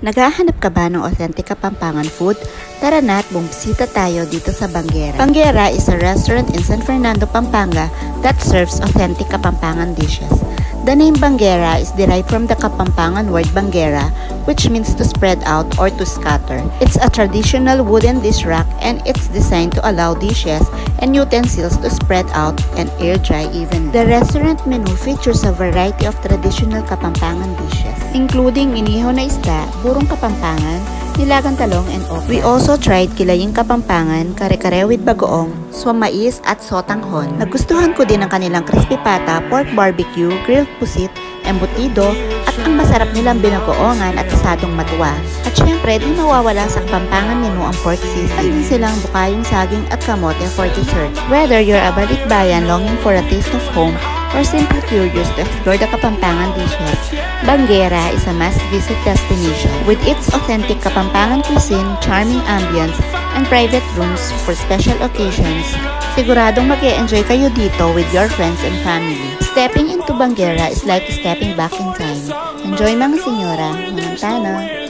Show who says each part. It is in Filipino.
Speaker 1: Naghahanap ka ba ng authentic Kapampangan food? Tara na at bumisita tayo dito sa Banguera. Banguera is a restaurant in San Fernando, Pampanga that serves authentic Kapampangan dishes. The name Banguera is derived from the Kapampangan word Banguera, which means to spread out or to scatter. It's a traditional wooden dish rack and it's designed to allow dishes and utensils to spread out and air dry evenly. The restaurant menu features a variety of traditional Kapampangan dishes, including inihaw na isda, burong Kapampangan, nilagang talong, and okra. We also tried kilaying Kapampangan, kare-kare with bagoong, swamais at sotanghon. Nagustuhan ko din ang kanilang crispy pata, pork barbecue, grilled pusit, embutido, at ang masarap nilang binagoongan at asadong matwa. At syempre, di mawawala sa Kapampangan menu ang pork sisig. At din silang bukayong saging at kamote for dessert. Whether you're a balikbayan longing for a taste of home or simply curious to explore the Kapampangan dishes, Banguera is a must-visit destination. With its authentic Kapampangan cuisine, charming ambience, and private rooms for special occasions, siguradong mag-e-enjoy kayo dito with your friends and family. Stepping into Banguera is like stepping back in time. Enjoy mga senyora, mga tana!